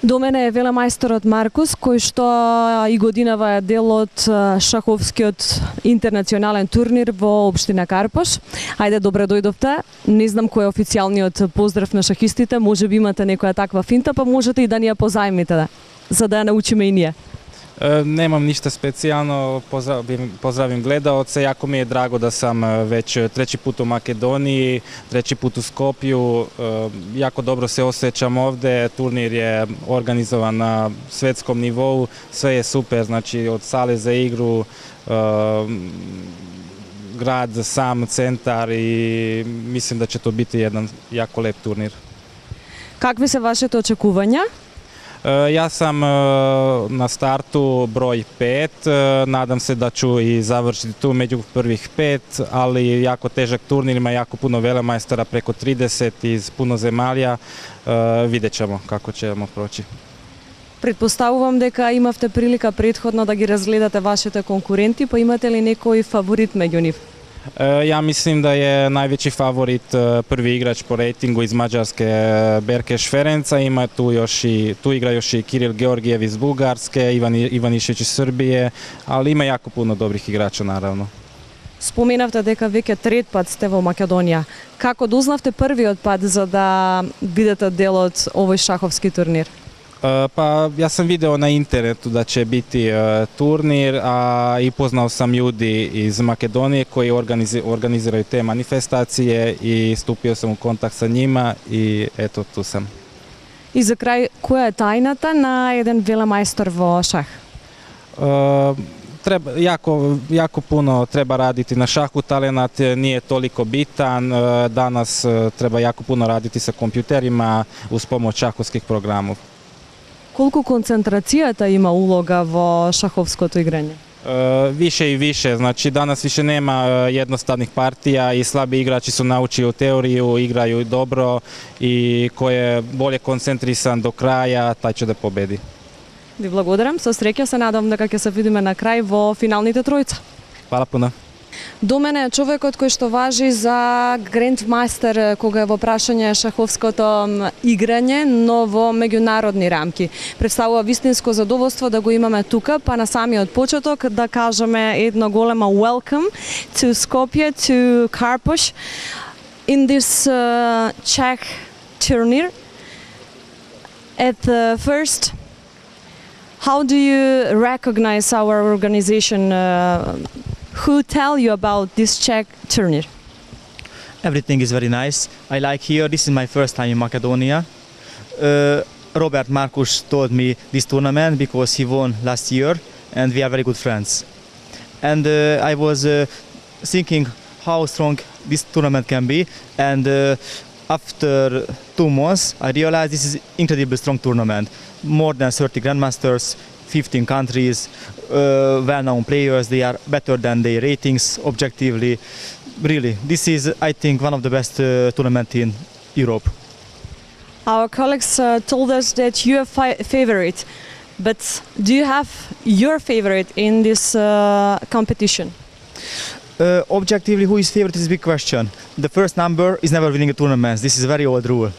До мене е велемајсторот Маркус, кој што и годинава е дел од шаховскиот интернационален турнир во општина Карпош. Ајде, добре дојдовте. Не знам кој е официјалниот поздрав на шахистите, можеби имате некоја таква финта, па можете и да ни ја позајмите, за да ја научиме и ние. Nemam ništa specijalno, pozdravim gledaoce, jako mi je drago da sam već treći put u Makedoniji, treći put u Skopju, jako dobro se osjećam ovdje, turnir je organizovan na svjetskom nivou, sve je super, znači od sale za igru, grad, sam centar i mislim da će to biti jedan jako lep turnir. Какви се вашите очекувања? Ja sam na startu broj 5, nadam se da ću i završiti tu među prvih 5, ali jako težak turnir, ima jako puno velemajstora, preko 30 iz puno zemalja, vidjet ćemo kako ćemo proći. Предпоставувам дека имавте прилика претходно да ги разгледате вашите конкуренти, па имате ли некој фаворит меѓу нив? Ja mislim da je najveći favorit prvi igrač po rejtingu iz Mađarske, Berkeš Ferenca, ima tu igra još i Kiril Georgijev iz Bugarske, Ivan Išević iz Srbije, ali ima jako puno dobrih igrača naravno. Споменавте дека веќе трет пат сте во Македонија. Како дознавте првиот пат за да бидете дел од овој шаховски турнир? Pa ja sam video na internetu da će biti turnir, a i poznao sam ljudi iz Makedonije koji organiziraju te manifestacije i stupio sam u kontakt sa njima i eto tu sam. И за крај, која е тајната на еден велемајстор во шах? Jako puno treba raditi na šahu, talenat nije toliko bitan, danas treba jako puno raditi sa kompjuterima uz pomoć šahovskih programa. Колку концентрацијата има улога во шаховското играње? Više i više, znači danas više nema jednostavnih partija i slabi igrači su naučili teoriju, igraju dobro i ko je bolje koncentrisan do kraja, taj će da pobedi. Ви благодарам, со среќа се надам дека ќе се видиме на крај во финалните тројца. Hvala puno. До мене е човекот кој што важи за грандмастер кога е во прашање шаховското играње, но во меѓународни рамки. Представува вистинско задоволство да го имаме тука, па на самиот почеток да кажеме едно голема welcome to Skopje, to Karposh in this Czech tournament. At first, how do you recognize our organization? Who tell you about this Czech tournament? Everything is very nice. I like here. This is my first time in Macedonia. Robert Markus told me this tournament because he won last year and we are very good friends. And I was thinking how strong this tournament can be, and after 2 months I realized this is incredibly strong tournament. More than 30 grandmasters, 15 countries, well-known players, they are better than their ratings objectively. Really, this is, I think, one of the best tournaments in Europe. Our colleagues told us that you are favorite, but do you have your favorite in this competition? Objectively, who is favorite is a big question. The first number is never winning a tournament. This is a very old rule.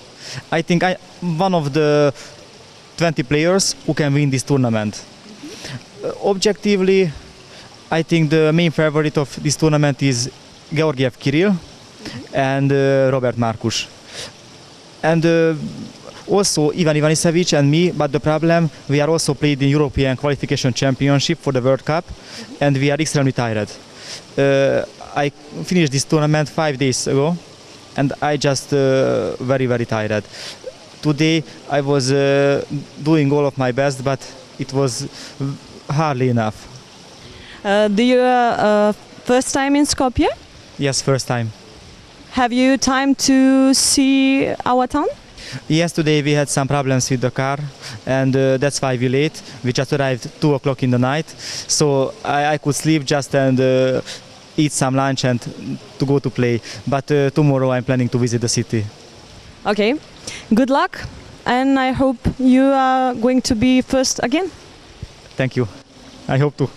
I think I'm one of the 20 players who can win this tournament. Objectively, I think the main favorite of this tournament is Georgiev Kiril and Robert Markus. And also Ivan Ivanisevic and me, but the problem, we are also played in European Qualification Championship for the World Cup and we are extremely tired. I finished this tournament 5 days ago and I just very, very tired. Today I was doing all of my best, but it was hardly enough. Do you first time in Skopje? Yes, first time. Have you time to see our town? Yes, today we had some problems with the car and that's why we late. We just arrived 2 o'clock in the night, so I could sleep just and eat some lunch and to go to play. But tomorrow I'm planning to visit the city. Okay, good luck, and I hope you are going to be first again. Thank you. I hope to.